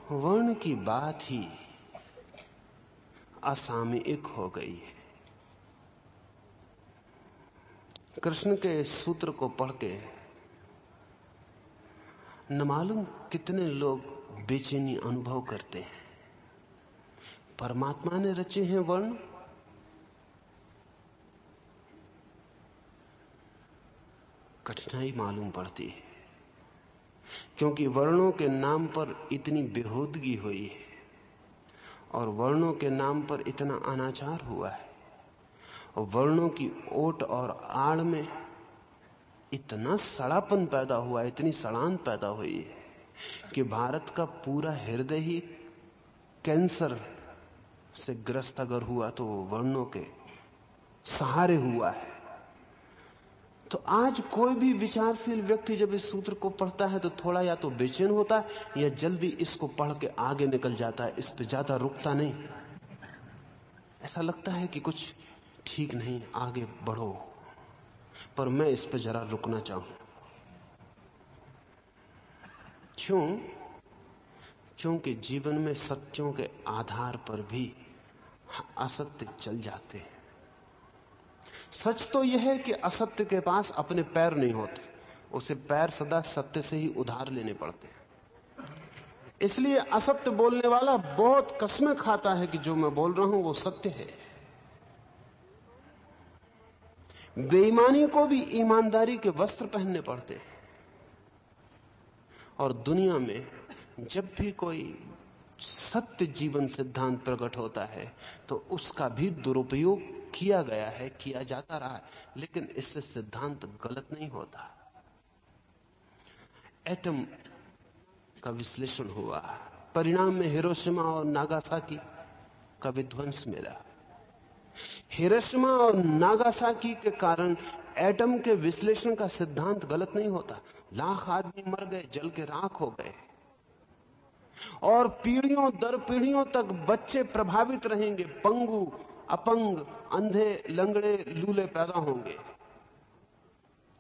वर्ण की बात ही असामयिक हो गई है। कृष्ण के इस सूत्र को पढ़ के न मालूम कितने लोग बेचैनी अनुभव करते हैं। परमात्मा ने रचे हैं वर्ण, कठिनाई मालूम पड़ती है, क्योंकि वर्णों के नाम पर इतनी बेहूदगी हुई है और वर्णों के नाम पर इतना अनाचार हुआ है और वर्णों की ओट और आड़ में इतना सड़ापन पैदा हुआ, इतनी सड़ान पैदा हुई है कि भारत का पूरा हृदय ही कैंसर से ग्रस्त अगर हुआ तो वो वर्णों के सहारे हुआ है। तो आज कोई भी विचारशील व्यक्ति जब इस सूत्र को पढ़ता है तो थोड़ा या तो बेचैन होता है या जल्दी इसको पढ़ के आगे निकल जाता है, इस पे ज्यादा रुकता नहीं। ऐसा लगता है कि कुछ ठीक नहीं, आगे बढ़ो। पर मैं इस पे जरा रुकना चाहूं। क्यों? क्योंकि जीवन में सत्यों के आधार पर भी असत्य चल जाते हैं। सच तो यह है कि असत्य के पास अपने पैर नहीं होते, उसे पैर सदा सत्य से ही उधार लेने पड़ते हैं। इसलिए असत्य बोलने वाला बहुत कसमें खाता है कि जो मैं बोल रहा हूं वो सत्य है। बेईमानी को भी ईमानदारी के वस्त्र पहनने पड़ते हैं। और दुनिया में जब भी कोई सत्य जीवन सिद्धांत प्रकट होता है तो उसका भी दुरुपयोग किया गया है, किया जाता रहा है, लेकिन इससे सिद्धांत गलत नहीं होता। एटम का विश्लेषण हुआ, परिणाम में हिरोशिमा और नागासाकी का विध्वंस मिला। हिरोशिमा और नागासाकी के कारण एटम के विश्लेषण का सिद्धांत गलत नहीं होता। लाख आदमी मर गए, जल के राख हो गए और पीढ़ियों दर पीढ़ियों तक बच्चे प्रभावित रहेंगे, पंगु, अपंग, अंधे, लंगड़े, लूले पैदा होंगे।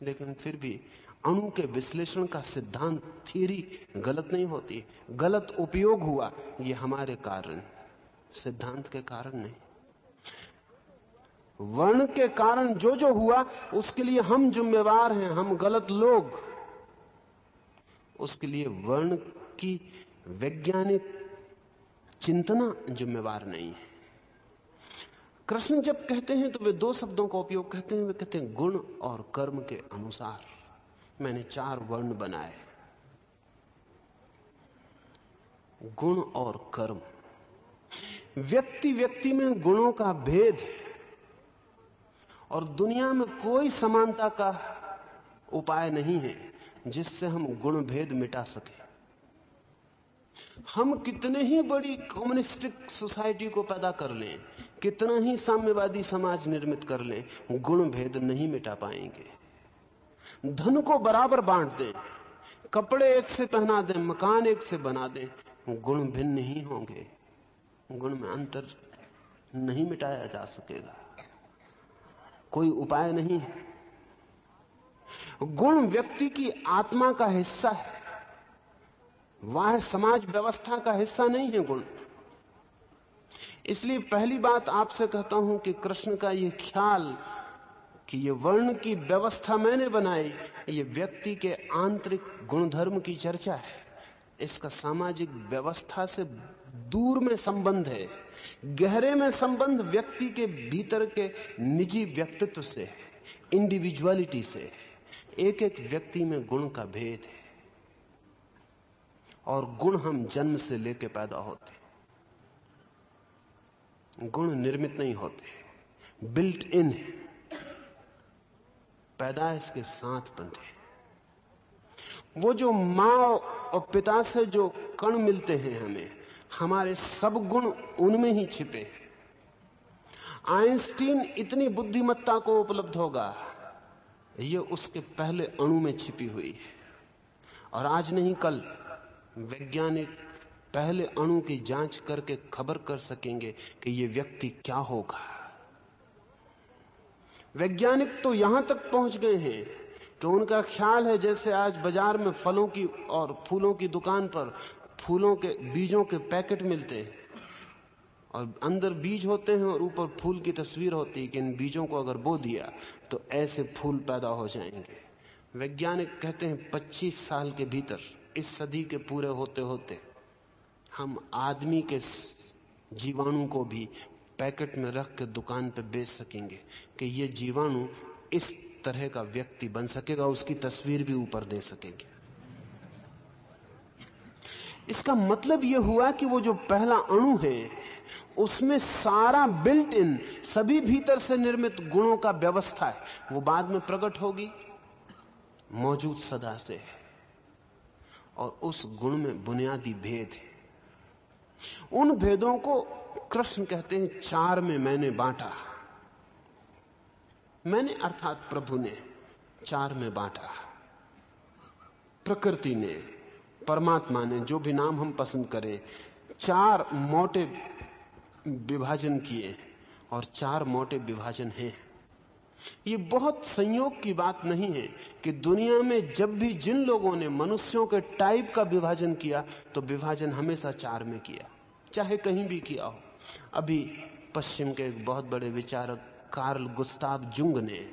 लेकिन फिर भी अणु के विश्लेषण का सिद्धांत, थ्योरी गलत नहीं होती। गलत उपयोग हुआ ये हमारे कारण, सिद्धांत के कारण नहीं। वर्ण के कारण जो जो हुआ उसके लिए हम जिम्मेवार हैं, हम गलत लोग। उसके लिए वर्ण की वैज्ञानिक चिंतना जिम्मेवार नहीं है। कृष्ण जब कहते हैं तो वे दो शब्दों का उपयोग कहते हैं। वे कहते हैं गुण और कर्म के अनुसार मैंने 4 वर्ण बनाए। गुण और कर्म, व्यक्ति व्यक्ति में गुणों का भेद है और दुनिया में कोई समानता का उपाय नहीं है जिससे हम गुण भेद मिटा सके। हम कितने ही बड़ी कम्युनिस्टिक सोसाइटी को पैदा कर लें, कितना ही साम्यवादी समाज निर्मित कर लें, गुण भेद नहीं मिटा पाएंगे। धन को बराबर बांट दें, कपड़े एक से पहना दें, मकान एक से बना दें, गुण भिन्न नहीं होंगे, गुण में अंतर नहीं मिटाया जा सकेगा, कोई उपाय नहीं है। गुण व्यक्ति की आत्मा का हिस्सा है, वह समाज व्यवस्था का हिस्सा नहीं है गुण। इसलिए पहली बात आपसे कहता हूं कि कृष्ण का यह ख्याल कि ये वर्ण की व्यवस्था मैंने बनाई, ये व्यक्ति के आंतरिक गुणधर्म की चर्चा है। इसका सामाजिक व्यवस्था से दूर में संबंध है, गहरे में संबंध व्यक्ति के भीतर के निजी व्यक्तित्व से, इंडिविजुअलिटी से। एक एक व्यक्ति में गुण का भेद है और गुण हम जन्म से लेके पैदा होते, गुण निर्मित नहीं होते, बिल्ट इन है, पैदाइश के साथ बंधे। वो जो मां और पिता से जो कण मिलते हैं हमें, हमारे सब गुण उनमें ही छिपे। आइंस्टीन इतनी बुद्धिमत्ता को उपलब्ध होगा, ये उसके पहले अणु में छिपी हुई है। और आज नहीं कल वैज्ञानिक पहले अणु की जांच करके खबर कर सकेंगे कि ये व्यक्ति क्या होगा। वैज्ञानिक तो यहां तक पहुंच गए हैं कि उनका ख्याल है जैसे आज बाजार में फलों की और फूलों की दुकान पर फूलों के बीजों के पैकेट मिलते हैं और अंदर बीज होते हैं और ऊपर फूल की तस्वीर होती है कि इन बीजों को अगर बो दिया तो ऐसे फूल पैदा हो जाएंगे। वैज्ञानिक कहते हैं 25 साल के भीतर, इस सदी के पूरे होते होते, हम आदमी के जीवाणु को भी पैकेट में रख के दुकान पे बेच सकेंगे कि ये जीवाणु इस तरह का व्यक्ति बन सकेगा, उसकी तस्वीर भी ऊपर दे सकेंगे। इसका मतलब यह हुआ कि वो जो पहला अणु है उसमें सारा बिल्ट इन, सभी भीतर से निर्मित गुणों का व्यवस्था है। वो बाद में प्रकट होगी, मौजूद सदा से है, और उस गुण में बुनियादी भेद है। उन भेदों को कृष्ण कहते हैं 4 में मैंने बांटा। मैंने अर्थात प्रभु ने 4 में बांटा। प्रकृति ने, परमात्मा ने, जो भी नाम हम पसंद करें, 4 मोटे विभाजन किए और 4 मोटे विभाजन हैं। ये बहुत संयोग की बात नहीं है कि दुनिया में जब भी जिन लोगों ने मनुष्यों के टाइप का विभाजन किया तो विभाजन हमेशा 4 में किया, चाहे कहीं भी किया हो। अभी पश्चिम के एक बहुत बड़े विचारक कार्ल गुस्ताव जुंग ने,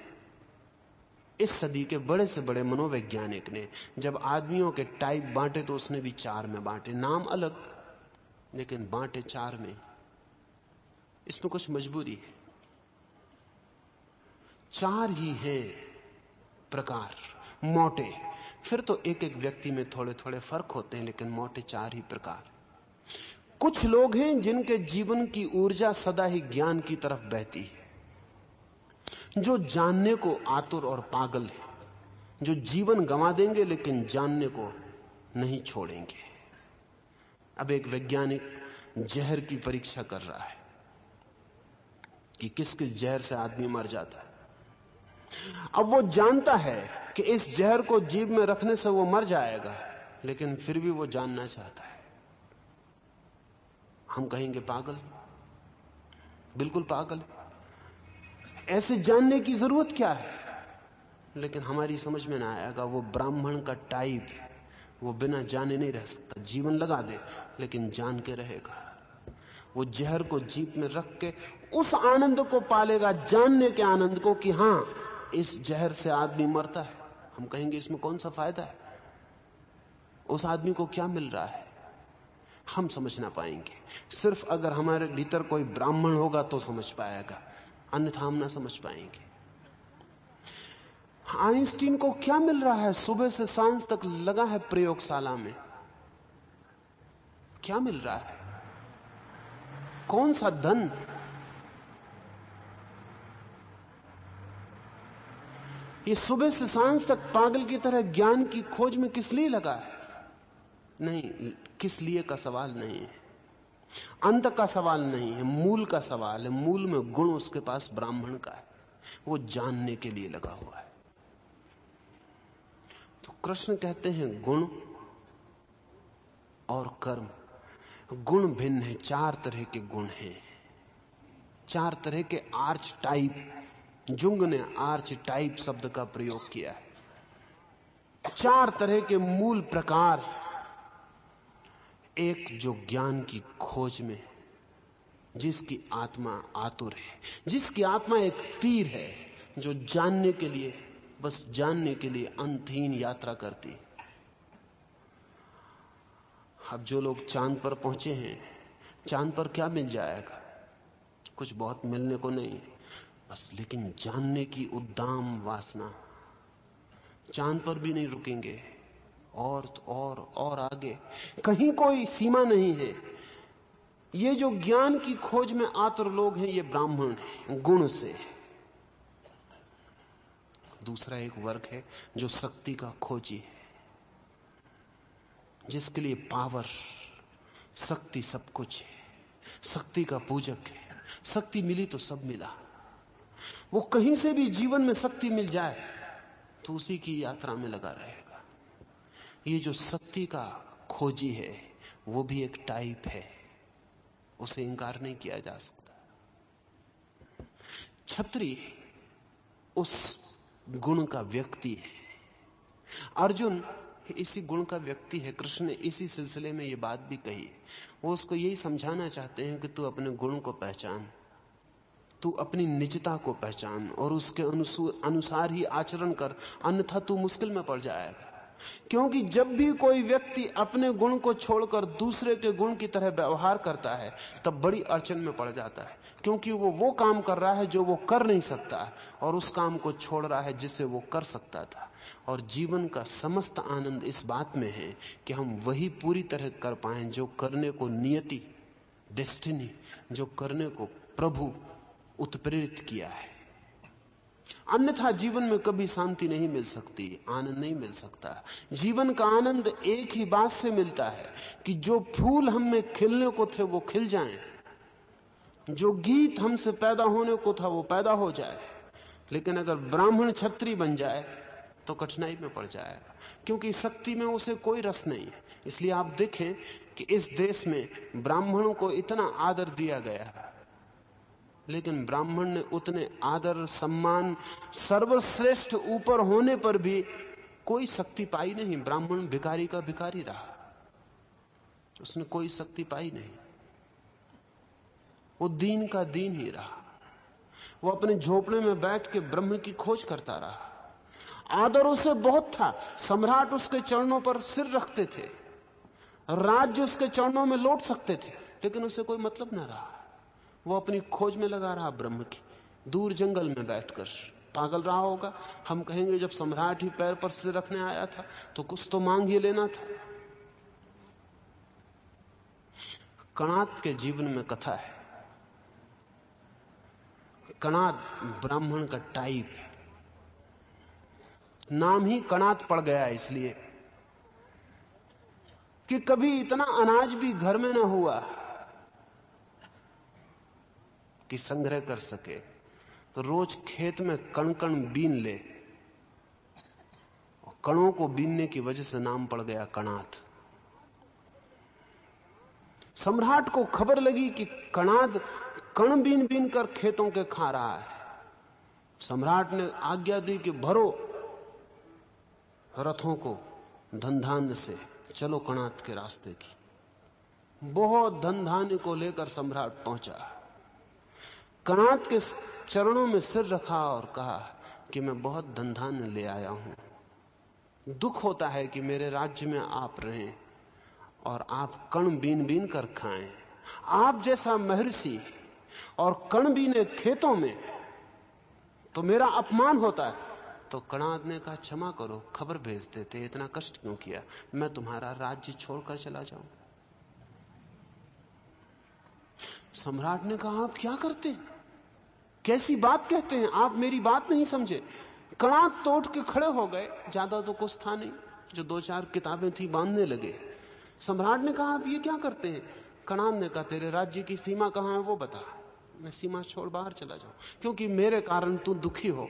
इस सदी के बड़े से बड़े मनोवैज्ञानिक ने, जब आदमियों के टाइप बांटे तो उसने भी 4 में बांटे। नाम अलग, लेकिन बांटे 4 में। इसमें कुछ मजबूरी है। 4 ही है प्रकार, मोटे। फिर तो एक एक व्यक्ति में थोड़े थोड़े फर्क होते हैं, लेकिन मोटे 4 ही प्रकार। कुछ लोग हैं जिनके जीवन की ऊर्जा सदा ही ज्ञान की तरफ बहती है, जो जानने को आतुर और पागल है, जो जीवन गंवा देंगे लेकिन जानने को नहीं छोड़ेंगे। अब एक वैज्ञानिक जहर की परीक्षा कर रहा है कि किस किस जहर से आदमी मर जाता है। अब वो जानता है कि इस जहर को जीभ में रखने से वो मर जाएगा, लेकिन फिर भी वो जानना चाहता है। हम कहेंगे पागल, बिल्कुल पागल। ऐसे जानने की जरूरत क्या है? लेकिन हमारी समझ में ना आएगा। वो ब्राह्मण का टाइप है, वो बिना जाने नहीं रह सकता। जीवन लगा दे लेकिन जान के रहेगा। वो जहर को जीभ में रख के उस आनंद को पालेगा, जानने के आनंद को, कि हां, इस जहर से आदमी मरता है। हम कहेंगे इसमें कौन सा फायदा है, उस आदमी को क्या मिल रहा है? हम समझ ना पाएंगे। सिर्फ अगर हमारे भीतर कोई ब्राह्मण होगा तो समझ पाएगा, अन्यथा हम ना समझ पाएंगे। आइंस्टीन को क्या मिल रहा है? सुबह से सांझ तक लगा है प्रयोगशाला में, क्या मिल रहा है? कौन सा धन? ये सुबह से सांझ तक पागल की तरह ज्ञान की खोज में किस लिए लगा है? नहीं, किस लिए का सवाल नहीं है, अंत का सवाल नहीं है, मूल का सवाल है। मूल में गुण उसके पास ब्राह्मण का है, वो जानने के लिए लगा हुआ है। तो कृष्ण कहते हैं गुण और कर्म। गुण भिन्न है, 4 तरह के गुण हैं, 4 तरह के आर्च टाइप। जुंग ने आर्च टाइप शब्द का प्रयोग किया है। 4 तरह के मूल प्रकार। एक जो ज्ञान की खोज में, जिसकी आत्मा आतुर है, जिसकी आत्मा एक तीर है, जो जानने के लिए, बस जानने के लिए अंतहीन यात्रा करती। अब जो लोग चांद पर पहुंचे हैं, चांद पर क्या मिल जाएगा? कुछ बहुत मिलने को नहीं बस, लेकिन जानने की उद्दाम वासना। चांद पर भी नहीं रुकेंगे, और तो और आगे, कहीं कोई सीमा नहीं है। ये जो ज्ञान की खोज में आतुर लोग हैं, ये ब्राह्मण हैं, गुण से। दूसरा एक वर्ग है जो शक्ति का खोजी है, जिसके लिए पावर, शक्ति सब कुछ है, शक्ति का पूजक है। शक्ति मिली तो सब मिला। वो कहीं से भी जीवन में शक्ति मिल जाए तो उसी की यात्रा में लगा रहेगा। ये जो शक्ति का खोजी है वो भी एक टाइप है, उसे इंकार नहीं किया जा सकता। छत्री उस गुण का व्यक्ति है। अर्जुन इसी गुण का व्यक्ति है। कृष्ण ने इसी सिलसिले में ये बात भी कही। वो उसको यही समझाना चाहते हैं कि तू अपने गुण को पहचान, तू अपनी निजता को पहचान और उसके अनुसार ही आचरण कर, अन्यथा तू मुश्किल में पड़ जाएगा। क्योंकि जब भी कोई व्यक्ति अपने गुण को छोड़कर दूसरे के गुण की तरह व्यवहार करता है तब बड़ी अड़चन में पड़ जाता है, क्योंकि वो काम कर रहा है जो वो कर नहीं सकता और उस काम को छोड़ रहा है जिसे वो कर सकता था। और जीवन का समस्त आनंद इस बात में है कि हम वही पूरी तरह कर पाएं जो करने को नियति, डेस्टिनी, जो करने को प्रभु उत्प्रेरित किया है। अन्यथा जीवन में कभी शांति नहीं मिल सकती, आनंद नहीं मिल सकता। जीवन का आनंद एक ही बात से मिलता है कि जो फूल हम में खिलने को थे वो खिल जाएं, जो गीत हमसे पैदा होने को था वो पैदा हो जाए। लेकिन अगर ब्राह्मण छत्री बन जाए तो कठिनाई में पड़ जाएगा, क्योंकि शक्ति में उसे कोई रस नहीं है। इसलिए आप देखें कि इस देश में ब्राह्मणों को इतना आदर दिया गया है, लेकिन ब्राह्मण ने उतने आदर, सम्मान, सर्वश्रेष्ठ ऊपर होने पर भी कोई शक्ति पाई नहीं। ब्राह्मण भिखारी का भिखारी रहा, उसने कोई शक्ति पाई नहीं। वो दीन का दीन ही रहा। वो अपने झोपड़े में बैठ के ब्रह्म की खोज करता रहा। आदर उसे बहुत था, सम्राट उसके चरणों पर सिर रखते थे, राज्य उसके चरणों में लौट सकते थे, लेकिन उसे कोई मतलब न रहा। वो अपनी खोज में लगा रहा ब्रह्म की, दूर जंगल में बैठकर। पागल रहा होगा। हम कहेंगे जब सम्राट ही पैर पर सिर रखने आया था तो कुछ तो मांग ही लेना था। कणाद के जीवन में कथा है। कणाद ब्राह्मण का टाइप है, नाम ही कणाद पड़ गया इसलिए कि कभी इतना अनाज भी घर में ना हुआ कि संग्रह कर सके, तो रोज खेत में कण कण बीन ले। कणों को बीनने की वजह से नाम पड़ गया कणाद। सम्राट को खबर लगी कि कणाद कण बीन बीन कर खेतों के खा रहा है। सम्राट ने आज्ञा दी कि भरो रथों को धन धान्य से, चलो कणाद के रास्ते की। बहुत धन धान्य को लेकर सम्राट पहुंचा। कणाद के चरणों में सिर रखा और कहा कि मैं बहुत धन धान्य ले आया हूं। दुख होता है कि मेरे राज्य में आप रहें और आप कण बीन बीन कर खाएं। आप जैसा महर्षि और कण बीने खेतों में तो मेरा अपमान होता है। तो कणाद ने कहा क्षमा करो, खबर भेज देते, इतना कष्ट क्यों किया, मैं तुम्हारा राज्य छोड़कर चला जाऊं। सम्राट ने कहा आप क्या करते हैं, कैसी बात कहते हैं, आप मेरी बात नहीं समझे। कणाद तो उठ के खड़े हो गए, ज्यादा तो कुछ था नहीं, जो दो चार किताबें थी बांधने लगे। सम्राट ने कहा आप ये क्या करते हैं। कणाद ने कहा तेरे राज्य की सीमा कहां है वो बता, मैं सीमा छोड़ बाहर चला जाऊं, क्योंकि मेरे कारण तू दुखी हो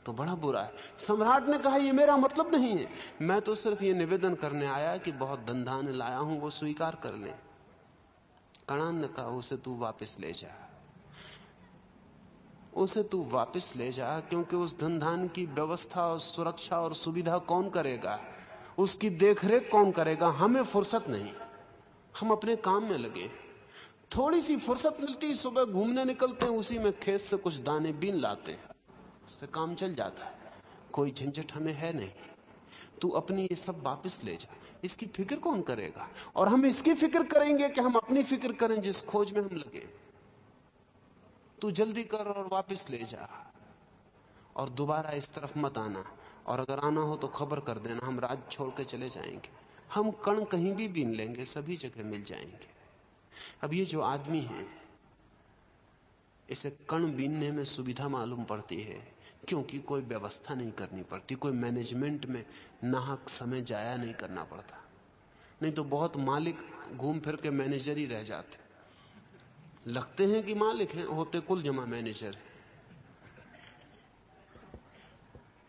तो बड़ा बुरा है। सम्राट ने कहा ये मेरा मतलब नहीं है, मैं तो सिर्फ ये निवेदन करने आया कि बहुत धन धान्य लाया हूं, वो स्वीकार कर ले। कणाद ने कहा उसे तू वापस ले जा, उसे तू वापस ले जा, क्योंकि उस धन धान्य की व्यवस्था और सुरक्षा और सुविधा कौन करेगा, उसकी देखरेख कौन करेगा। हमें फुर्सत नहीं, हम अपने काम में लगे। थोड़ी सी फुर्सत मिलती, सुबह घूमने निकलते हैं, उसी में खेत से कुछ दाने बीन लाते हैं, उससे काम चल जाता है, कोई झंझट हमें है नहीं। तू अपनी ये सब वापस ले जा, इसकी फिक्र कौन करेगा। और हम इसकी फिक्र करेंगे कि हम अपनी फिक्र करें जिस खोज में हम लगे। तू जल्दी कर और वापस ले जा, और दोबारा इस तरफ मत आना, और अगर आना हो तो खबर कर देना, हम राज्य छोड़ के चले जाएंगे। हम कण कहीं भी बीन लेंगे, सभी जगह मिल जाएंगे। अब ये जो आदमी है इसे कण बीनने में सुविधा मालूम पड़ती है, क्योंकि कोई व्यवस्था नहीं करनी पड़ती, कोई मैनेजमेंट में नाहक समय जाया नहीं करना पड़ता। नहीं तो बहुत मालिक घूम फिर के मैनेजर ही रह जाते, लगते हैं कि मालिक हैं, होते कुल जमा मैनेजर हैं।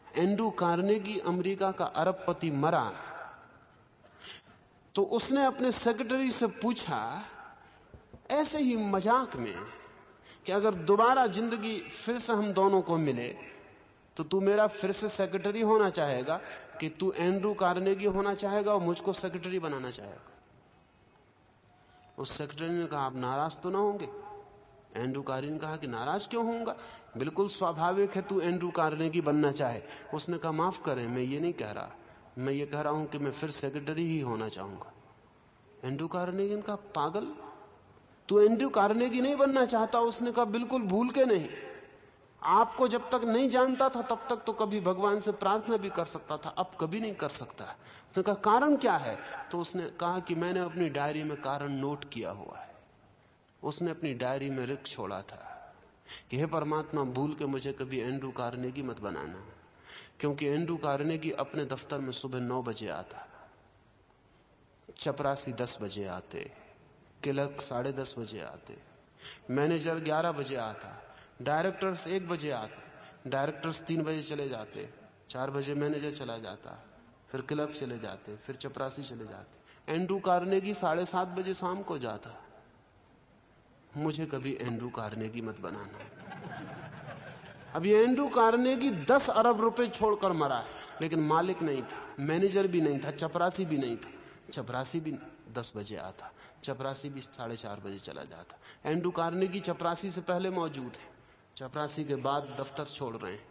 एंड्रू कार्नेगी अमेरिका का अरबपति मरा तो उसने अपने सेक्रेटरी से पूछा ऐसे ही मजाक में कि अगर दोबारा जिंदगी फिर से हम दोनों को मिले तो तू मेरा फिर से सेक्रेटरी होना चाहेगा कि तू एंड्रू कार्नेगी होना चाहेगा और मुझको सेक्रेटरी बनाना चाहेगा। उस सेक्रेटरी ने कहा आप नाराज तो ना होंगे? एंड्रू कार्नेगी ने कहा कि नाराज क्यों होऊंगा, बिल्कुल स्वाभाविक है तू एंड्रू कार्नेगी बनना चाहे। उसने कहा माफ करें, मैं ये नहीं कह रहा, मैं ये कह रहा हूं कि मैं फिर सेक्रेटरी ही होना चाहूंगा। एंड्रू कार्नेगी ने कहा पागल, तू एंड्रू कार्नेगी नहीं बनना चाहता? उसने कहा बिल्कुल भूल के नहीं, आपको जब तक नहीं जानता था तब तक तो कभी भगवान से प्रार्थना भी कर सकता था, अब कभी नहीं कर सकता। उसने कहा कारण क्या है? तो उसने कहा कि मैंने अपनी डायरी में कारण नोट किया हुआ है। उसने अपनी डायरी में लिख छोड़ा था कि हे परमात्मा, भूल के मुझे कभी एंड्रू कार्नेगी मत बनाना, क्योंकि एंड्रू कार्नेगी अपने दफ्तर में सुबह 9 बजे आता, चपरासी 10 बजे आते, क्लर्क 10:30 बजे आते, मैनेजर 11 बजे आता, डायरेक्टर्स 1 बजे आते, डायरेक्टर्स 3 बजे चले जाते, 4 बजे मैनेजर चला जाता, फिर क्लर्क चले जाते, फिर चपरासी चले जाते। एंड्रू कार्नेगी 7:30 बजे शाम को जाता। मुझे कभी एंड्रू कार्नेगी मत बनाना। अब ये एंड्रू कार्नेगी 10 अरब रुपए छोड़कर मरा है, लेकिन मालिक नहीं था, मैनेजर भी नहीं था, चपरासी भी नहीं था। चपरासी भी 10 बजे आता, चपरासी भी 4:30 बजे चला जाता। एंड्रू कार्नेगी चपरासी से पहले मौजूद है, चपरासी के बाद दफ्तर छोड़ रहे हैं।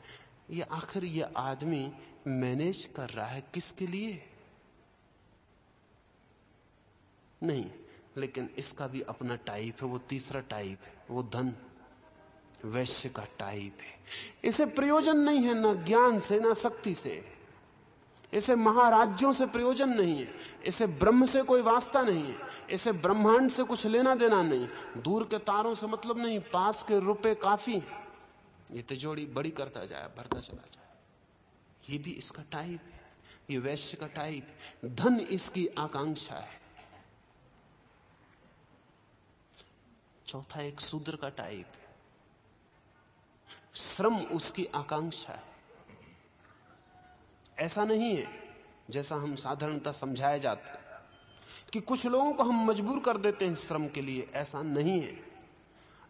ये आखिर ये आदमी मैनेज कर रहा है किसके लिए? नहीं, लेकिन इसका भी अपना टाइप है, वो तीसरा टाइप है, वो धन वैश्य का टाइप है। इसे प्रयोजन नहीं है ना ज्ञान से ना शक्ति से, इसे महाराज्यों से प्रयोजन नहीं है, इसे ब्रह्म से कोई वास्ता नहीं है, इसे ब्रह्मांड से कुछ लेना देना नहीं, दूर के तारों से मतलब नहीं, पास के रुपए काफी। ये तिजोरी बड़ी करता जाए, भरता चला जाए। ये भी इसका टाइप है, ये वैश्य का टाइप है। धन इसकी आकांक्षा है। चौथा एक शूद्र का टाइप है, श्रम उसकी आकांक्षा है। ऐसा नहीं है जैसा हम साधारणतः समझाया जाता है कि कुछ लोगों को हम मजबूर कर देते हैं श्रम के लिए, ऐसा नहीं है।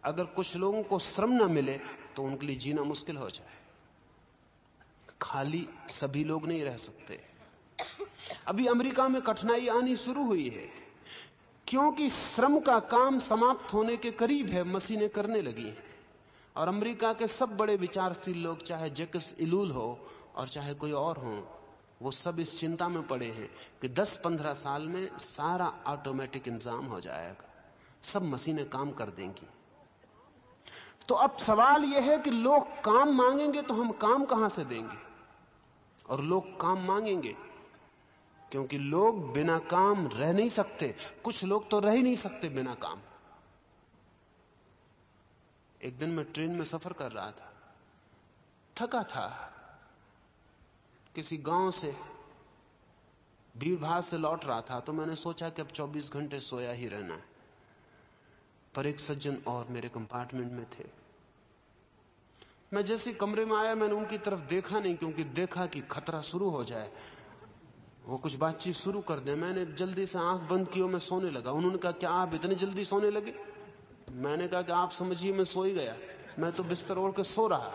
अगर कुछ लोगों को श्रम ना मिले तो उनके लिए जीना मुश्किल हो जाए। खाली सभी लोग नहीं रह सकते। अभी अमेरिका में कठिनाई आनी शुरू हुई है क्योंकि श्रम का काम समाप्त होने के करीब है, मशीनें करने लगी हैं। और अमेरिका के सब बड़े विचारशील लोग, चाहे जैकस इलूल हो और चाहे कोई और हो, वो सब इस चिंता में पड़े हैं कि 10-15 साल में सारा ऑटोमेटिक इंतजाम हो जाएगा, सब मशीनें काम कर देंगी। तो अब सवाल यह है कि लोग काम मांगेंगे तो हम काम कहां से देंगे? और लोग काम मांगेंगे क्योंकि लोग बिना काम रह नहीं सकते। कुछ लोग तो रह ही नहीं सकते बिना काम। एक दिन मैं ट्रेन में सफर कर रहा था, थका था, किसी गांव से भीड़ भाड़ से लौट रहा था, तो मैंने सोचा कि अब 24 घंटे सोया ही रहना है। पर एक सज्जन और मेरे कंपार्टमेंट में थे। मैं जैसे कमरे में आया, मैंने उनकी तरफ देखा नहीं, क्योंकि देखा कि खतरा शुरू हो जाए, वो कुछ बातचीत शुरू कर दे। मैंने जल्दी से आंख बंद की और मैं सोने लगा। उन्होंने कहा क्या आप इतनी जल्दी सोने लगे? मैंने कहा कि आप समझिए मैं सो ही गया, मैं तो बिस्तर ओढ़ के सो रहा।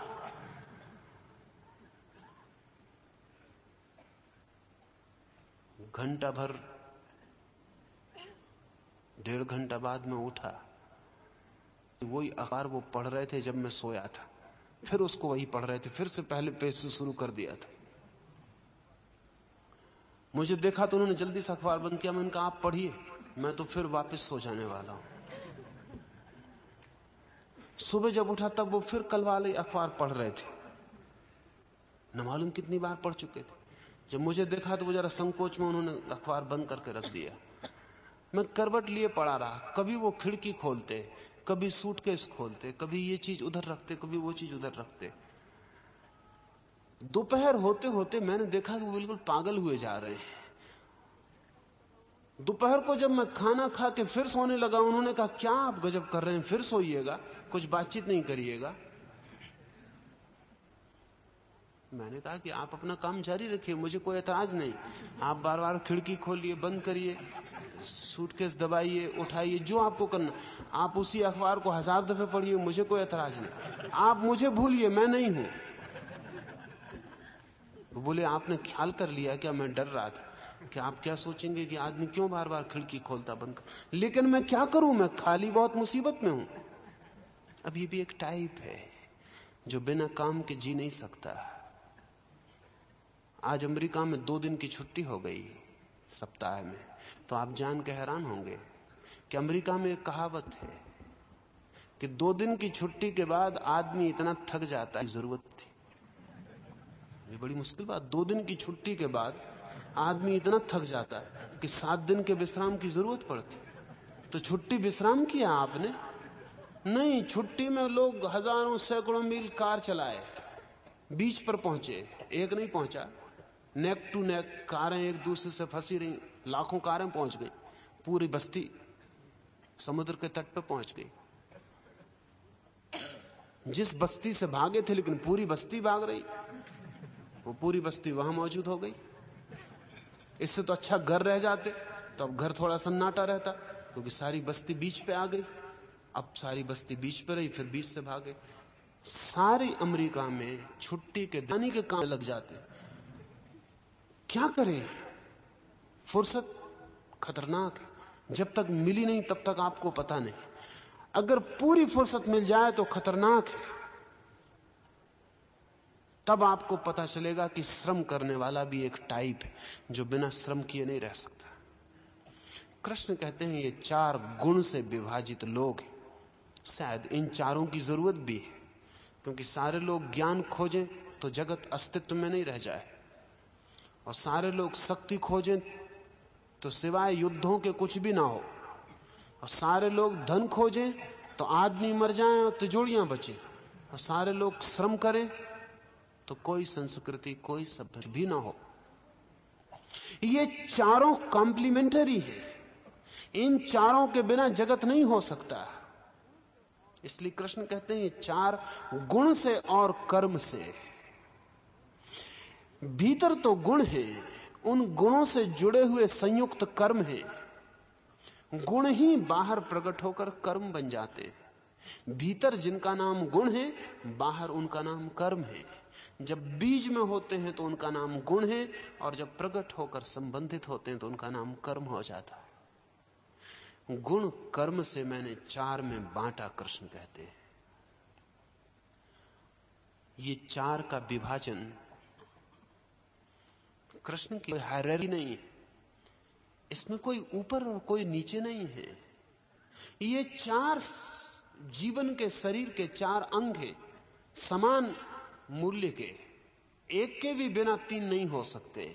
घंटा भर, 1.5 घंटा बाद मैं उठा, वही अखबार वो पढ़ रहे थे जब मैं सोया था, फिर उसको वही पढ़ रहे थे, फिर से पहले पेज से शुरू कर दिया था। मुझे देखा तो उन्होंने जल्दी से अखबार बंद किया। मैंने कहा आप पढ़िए, मैं तो फिर वापस सो जाने वाला हूं। सुबह जब उठा तब वो फिर कल वाले अखबार पढ़ रहे थे, न मालूम कितनी बार पढ़ चुके थे। जब मुझे देखा तो वो जरा संकोच में उन्होंने अखबार बंद करके रख दिया। मैं करवट लिए पड़ा रहा, कभी वो खिड़की खोलते, कभी सूटकेस खोलते, कभी ये चीज उधर रखते, कभी वो चीज उधर रखते। दोपहर होते होते मैंने देखा कि वो बिल्कुल पागल हुए जा रहे हैं। दोपहर को जब मैं खाना खा के फिर सोने लगा, उन्होंने कहा क्या आप गजब कर रहे हैं, फिर सोइएगा, कुछ बातचीत नहीं करिएगा। मैंने कहा कि आप अपना काम जारी रखिए, मुझे कोई एतराज नहीं। आप बार बार खिड़की खोलिए, बंद करिए, सूटकेस दबाइए, उठाइए, जो आपको करना। आप उसी अखबार को 1000 दफे पढ़िए, मुझे कोई एतराज नहीं। आप मुझे भूलिए, मैं नहीं हूं। बोले आपने ख्याल कर लिया क्या? मैं डर रहा था कि आप क्या सोचेंगे कि आदमी क्यों बार बार खिड़की खोलता बंद कर। लेकिन मैं क्या करूं, मैं खाली बहुत मुसीबत में हूं। अब ये भी एक टाइप है जो बिना काम के जी नहीं सकता। आज अमेरिका में 2 दिन की छुट्टी हो गई सप्ताह में, तो आप जान के हैरान होंगे कि अमेरिका में एक कहावत है कि 2 दिन की छुट्टी के बाद आदमी इतना थक जाता है, जरूरत थी। ये बड़ी मुश्किल बात, 2 दिन की छुट्टी के बाद आदमी इतना थक जाता है कि 7 दिन के विश्राम की जरूरत पड़ती। तो छुट्टी विश्राम किया आपने? नहीं, छुट्टी में लोग हजारों सैकड़ों मील कार चलाए, बीच पर पहुंचे, एक नहीं पहुंचा, नेक टू नेक कारें एक दूसरे से फंसी रही, लाखों कारें पहुंच गई, पूरी बस्ती समुद्र के तट पर पहुंच गई। जिस बस्ती से भागे थे, लेकिन पूरी बस्ती भाग रही, वो पूरी बस्ती वहां मौजूद हो गई। इससे तो अच्छा घर रह जाते, तो अब घर थोड़ा सन्नाटा रहता, क्योंकि सारी बस्ती बीच पे आ गई। अब सारी बस्ती बीच पे रही, फिर बीच से भागे। सारी अमेरिका में छुट्टी के दानी के काम लग जाते। क्या करें? फुर्सत खतरनाक है। जब तक मिली नहीं तब तक आपको पता नहीं, अगर पूरी फुर्सत मिल जाए तो खतरनाक है। तब आपको पता चलेगा कि श्रम करने वाला भी एक टाइप है जो बिना श्रम किए नहीं रह सकता। कृष्ण कहते हैं ये 4 गुण से विभाजित लोग हैं। शायद इन चारों की जरूरत भी है, क्योंकि सारे लोग ज्ञान खोजें तो जगत अस्तित्व में नहीं रह जाए, और सारे लोग शक्ति खोजें तो सिवाय युद्धों के कुछ भी ना हो, और सारे लोग धन खोजें तो आदमी मर जाएं और तिजोरियां बचे, और सारे लोग श्रम करें तो कोई संस्कृति, कोई सभ्यता भी ना हो। ये चारों कॉम्प्लीमेंटरी है, इन चारों के बिना जगत नहीं हो सकता। इसलिए कृष्ण कहते हैं ये 4 गुण से और कर्म से। भीतर तो गुण है, उन गुणों से जुड़े हुए संयुक्त कर्म है। गुण ही बाहर प्रकट होकर कर्म बन जाते। भीतर जिनका नाम गुण है, बाहर उनका नाम कर्म है। जब बीज में होते हैं तो उनका नाम गुण है, और जब प्रकट होकर संबंधित होते हैं तो उनका नाम कर्म हो जाता है। गुण कर्म से मैंने 4 में बांटा, कृष्ण कहते हैं। ये 4 का विभाजन कृष्ण की हायरार्की नहीं है, इसमें कोई ऊपर और कोई नीचे नहीं है। ये 4 जीवन के शरीर के 4 अंग हैं, समान मूल्य के, एक के भी बिना 3 नहीं हो सकते।